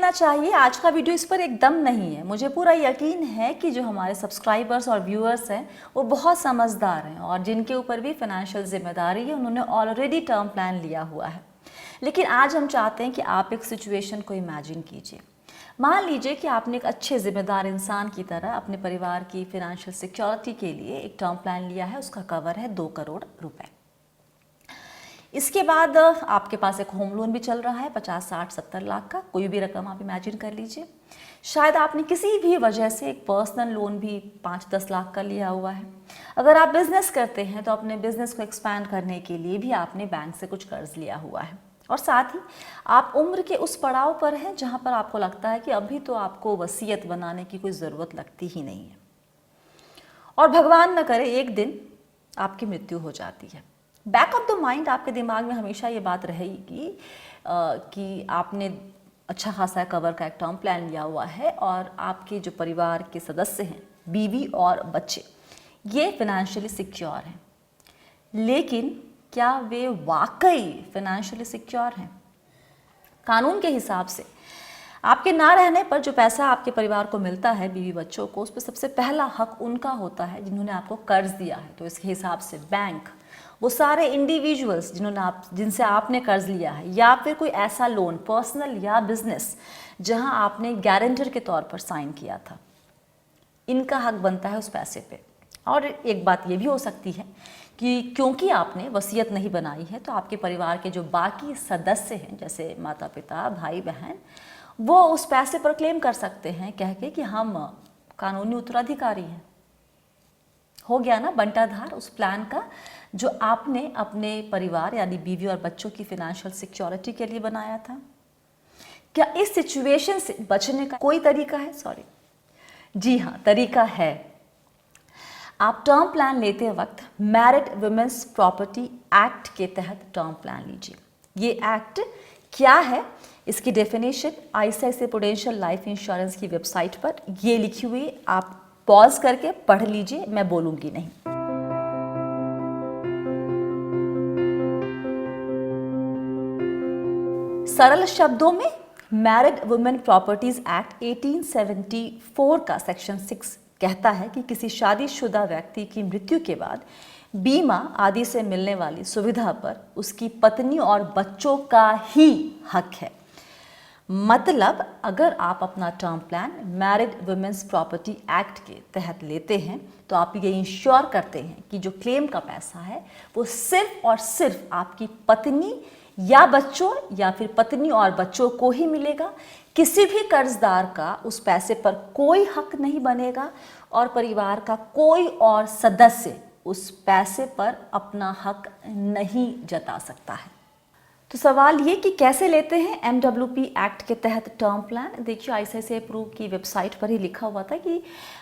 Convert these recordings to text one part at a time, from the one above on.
लेना चाहिए, आज का वीडियो इस पर एकदम नहीं है। मुझे पूरा यकीन है कि जो हमारे सब्सक्राइबर्स और व्यूअर्स हैं वो बहुत समझदार हैं और जिनके ऊपर भी फाइनेंशियल जिम्मेदारी है उन्होंने ऑलरेडी टर्म प्लान लिया हुआ है। लेकिन आज हम चाहते हैं कि आप एक सिचुएशन को इमेजिन कीजिए। मान लीजिए कि आपने एक अच्छे जिम्मेदार इंसान की तरह अपने परिवार की फाइनेंशियल सिक्योरिटी के लिए एक टर्म प्लान लिया है, उसका कवर है 2 करोड़ रुपए। इसके बाद आपके पास एक होम लोन भी चल रहा है 50, 60, 70 लाख का, कोई भी रकम आप इमेजिन कर लीजिए। शायद आपने किसी भी वजह से एक पर्सनल लोन भी 5-10 लाख का लिया हुआ है। अगर आप बिजनेस करते हैं तो अपने बिजनेस को एक्सपैंड करने के लिए भी आपने बैंक से कुछ कर्ज लिया हुआ है और साथ ही आप उम्र के उस पड़ाव पर हैं जहां पर आपको लगता है कि अभी तो आपको वसीयत बनाने की कोई ज़रूरत लगती ही नहीं है और भगवान न करे एक दिन आपकी मृत्यु हो जाती है। बैक ऑफ द माइंड आपके दिमाग में हमेशा ये बात रहेगी कि आपने अच्छा खासा कवर का एक टर्म प्लान लिया हुआ है और आपके जो परिवार के सदस्य हैं, बीवी और बच्चे, ये फाइनेंशियली सिक्योर हैं। लेकिन क्या वे वाकई फाइनेंशियली सिक्योर हैं? कानून के हिसाब से आपके ना रहने पर जो पैसा आपके परिवार को मिलता है, बीवी बच्चों को, उस पर सबसे पहला हक उनका होता है जिन्होंने आपको कर्ज दिया है। तो इसके हिसाब से बैंक, वो सारे इंडिविजुअल्स जिनसे आपने कर्ज लिया है, या फिर कोई ऐसा लोन पर्सनल या बिजनेस जहां आपने गारंटर के तौर पर साइन किया था, इनका हक बनता है उस पैसे पे। और एक बात ये भी हो सकती है कि क्योंकि आपने वसीयत नहीं बनाई है तो आपके परिवार के जो बाकी सदस्य हैं, जैसे माता पिता, भाई बहन, वो उस पैसे पर क्लेम कर सकते हैं कह के कि हम कानूनी उत्तराधिकारी हैं। हो गया ना बंटाधार उस प्लान का जो आपने अपने परिवार यानी बीवी और बच्चों की फाइनेंशियल सिक्योरिटी के लिए बनाया था। क्या इस सिचुएशन से बचने का कोई तरीका है? जी हाँ, तरीका है। आप टर्म प्लान लेते वक्त मैरिड वुमेन्स प्रॉपर्टी एक्ट के तहत टर्म प्लान लीजिए। ये एक्ट क्या है, इसकी definition ICICI prudential life insurance की वेबसाइट पर ये लिखी हुई, आप पॉज करके पढ़ लीजिए, मैं बोलूंगी नहीं। सरल शब्दों में मैरिड वुमेन प्रॉपर्टीज एक्ट 1874 का सेक्शन 6 कहता है कि किसी शादीशुदा व्यक्ति की मृत्यु के बाद बीमा आदि से मिलने वाली सुविधा पर उसकी पत्नी और बच्चों का ही हक है। मतलब अगर आप अपना term plan married women's property act के तहत लेते हैं तो आप ये इंश्योर करते हैं कि जो क्लेम का पैसा है वो सिर्फ और सिर्फ आपकी पत्नी या बच्चों या फिर पत्नी और बच्चों को ही मिलेगा। किसी भी कर्जदार का उस पैसे पर कोई हक नहीं बनेगा और परिवार का कोई और सदस्य उस पैसे पर अपना हक नहीं जता सकता है। तो सवाल ये कि कैसे लेते हैं एमडब्ल्यूपी एक्ट के तहत टर्म प्लान। देखिए, आईसीआईसीआई प्रू की वेबसाइट पर ही लिखा हुआ था कि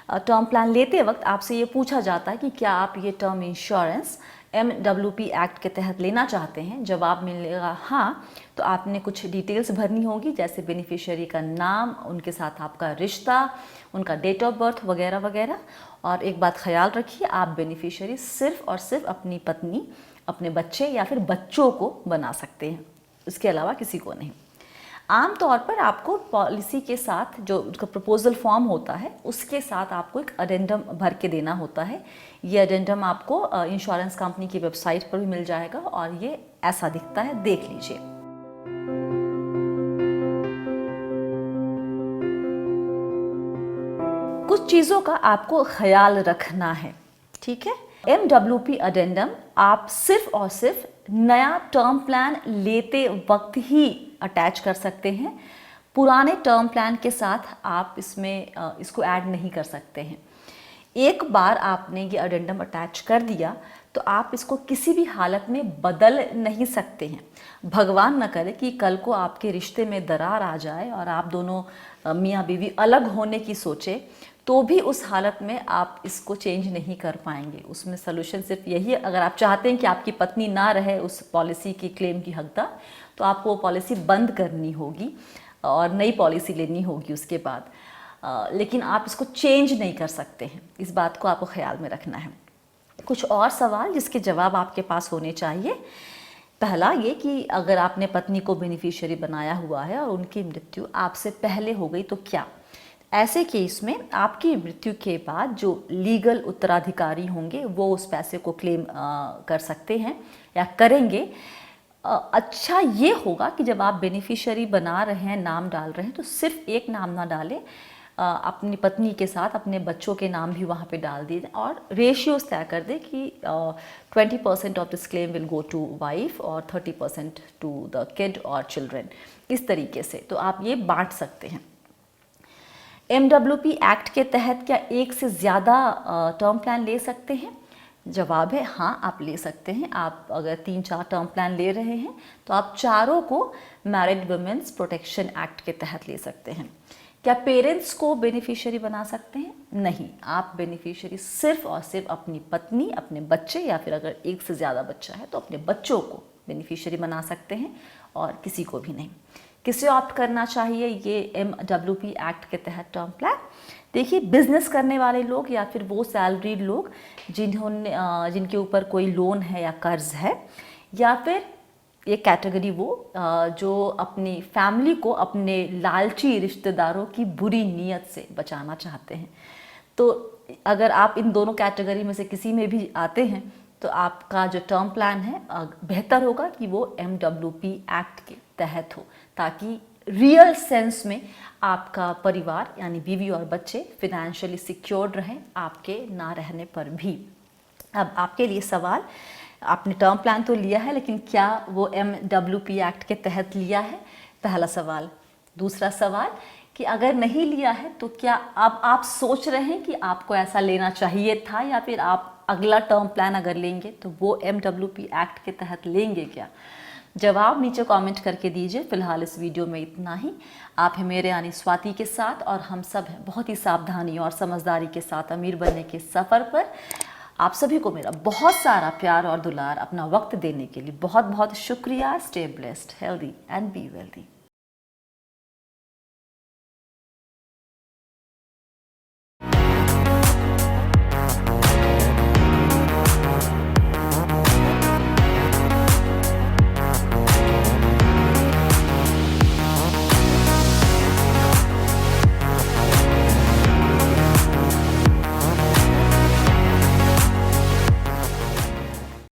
टर्म प्लान लेते वक्त आपसे ये पूछा जाता है कि क्या आप ये टर्म इंश्योरेंस एमडब्ल्यूपी एक्ट के तहत लेना चाहते हैं। जवाब मिलेगा हाँ, तो आपने कुछ डिटेल्स भरनी होगी, जैसे बेनिफिशियरी का नाम, उनके साथ आपका रिश्ता, उनका डेट ऑफ बर्थ वगैरह वगैरह। और एक बात ख्याल रखिए, आप बेनिफिशियरी सिर्फ और सिर्फ अपनी पत्नी, अपने बच्चे या फिर बच्चों को बना सकते हैं, इसके अलावा किसी को नहीं। आमतौर पर आपको पॉलिसी के साथ जो उनका प्रपोजल फॉर्म होता है उसके साथ आपको एक अडेंडम भर के देना होता है। ये अडेंडम आपको इंश्योरेंस कंपनी की वेबसाइट पर भी मिल जाएगा और ये ऐसा दिखता है, देख लीजिए। कुछ चीज़ों का आपको ख्याल रखना है, ठीक है। एमडब्ल्यूपी अडेंडम आप सिर्फ और सिर्फ नया टर्म प्लान लेते वक्त ही अटैच कर सकते हैं। पुराने टर्म प्लान के साथ आप इसको ऐड नहीं कर सकते हैं। एक बार आपने ये अडेंडम अटैच कर दिया तो आप इसको किसी भी हालत में बदल नहीं सकते हैं। भगवान न करे कि कल को आपके रिश्ते में दरार आ जाए और आप दोनों मियाँ बीवी अलग होने की सोचे तो भी उस हालत में आप इसको चेंज नहीं कर पाएंगे। उसमें सोल्यूशन सिर्फ यही है, अगर आप चाहते हैं कि आपकी पत्नी ना रहे उस पॉलिसी की क्लेम की हकदार, तो आपको वो पॉलिसी बंद करनी होगी और नई पॉलिसी लेनी होगी उसके बाद। लेकिन आप इसको चेंज नहीं कर सकते हैं, इस बात को आपको ख्याल में रखना है। कुछ और सवाल जिसके जवाब आपके पास होने चाहिए पहला ये कि अगर आपने पत्नी को बेनिफिशियरी बनाया हुआ है और उनकी मृत्यु आपसे पहले हो गई तो क्या? ऐसे केस में आपकी मृत्यु के बाद जो लीगल उत्तराधिकारी होंगे वो उस पैसे को क्लेम कर सकते हैं या करेंगे। अच्छा ये होगा कि जब आप बेनिफिशियरी बना रहे हैं, नाम डाल रहे हैं, तो सिर्फ एक नाम ना डालें, अपनी पत्नी के साथ अपने बच्चों के नाम भी वहाँ पे डाल दिए और रेशियोज तय कर दें कि 20% of this claim will go to wife और 30% टू द किड और चिल्ड्रन। इस तरीके से तो आप ये बांट सकते हैं। MWP एक्ट के तहत क्या एक से ज़्यादा टर्म प्लान ले सकते हैं? जवाब है हाँ, आप ले सकते हैं। आप अगर 3-4 टर्म प्लान ले रहे हैं तो आप चारों को मैरिड वुमेन्स प्रोटेक्शन एक्ट के तहत ले सकते हैं। क्या पेरेंट्स को बेनिफिशियरी बना सकते हैं? नहीं, आप बेनिफिशियरी सिर्फ और सिर्फ अपनी पत्नी, अपने बच्चे या फिर अगर एक से ज़्यादा बच्चा है तो अपने बच्चों को बेनिफिशियरी बना सकते हैं और किसी को भी नहीं। किसे ऑप्ट करना चाहिए ये MWP एक्ट के तहत टर्म प्लान? देखिए, बिजनेस करने वाले लोग या फिर वो सैलरीड लोग जिनके ऊपर कोई लोन है या कर्ज है, या फिर ये कैटेगरी वो जो अपनी फैमिली को अपने लालची रिश्तेदारों की बुरी नीयत से बचाना चाहते हैं। तो अगर आप इन दोनों कैटेगरी में से किसी में भी आते हैं तो आपका जो टर्म प्लान है बेहतर होगा कि वो MWP एक्ट के तहत हो, ताकि रियल सेंस में आपका परिवार यानी बीवी और बच्चे फिनेंशियली सिक्योर्ड रहें आपके ना रहने पर भी। अब आपके लिए सवाल, आपने टर्म प्लान तो लिया है लेकिन क्या वो MWP एक्ट के तहत लिया है? पहला सवाल। दूसरा सवाल कि अगर नहीं लिया है तो क्या अब आप सोच रहे हैं कि आपको ऐसा लेना चाहिए था, या फिर आप अगला टर्म प्लान अगर लेंगे तो वो MWP एक्ट के तहत लेंगे क्या? जवाब नीचे कमेंट करके दीजिए। फिलहाल इस वीडियो में इतना ही। आप हैं मेरे यानी स्वाति के साथ और हम सब हैं बहुत ही सावधानी और समझदारी के साथ अमीर बनने के सफ़र पर। आप सभी को मेरा बहुत सारा प्यार और दुलार, अपना वक्त देने के लिए बहुत बहुत शुक्रिया। Stay blessed, healthy and be wealthy.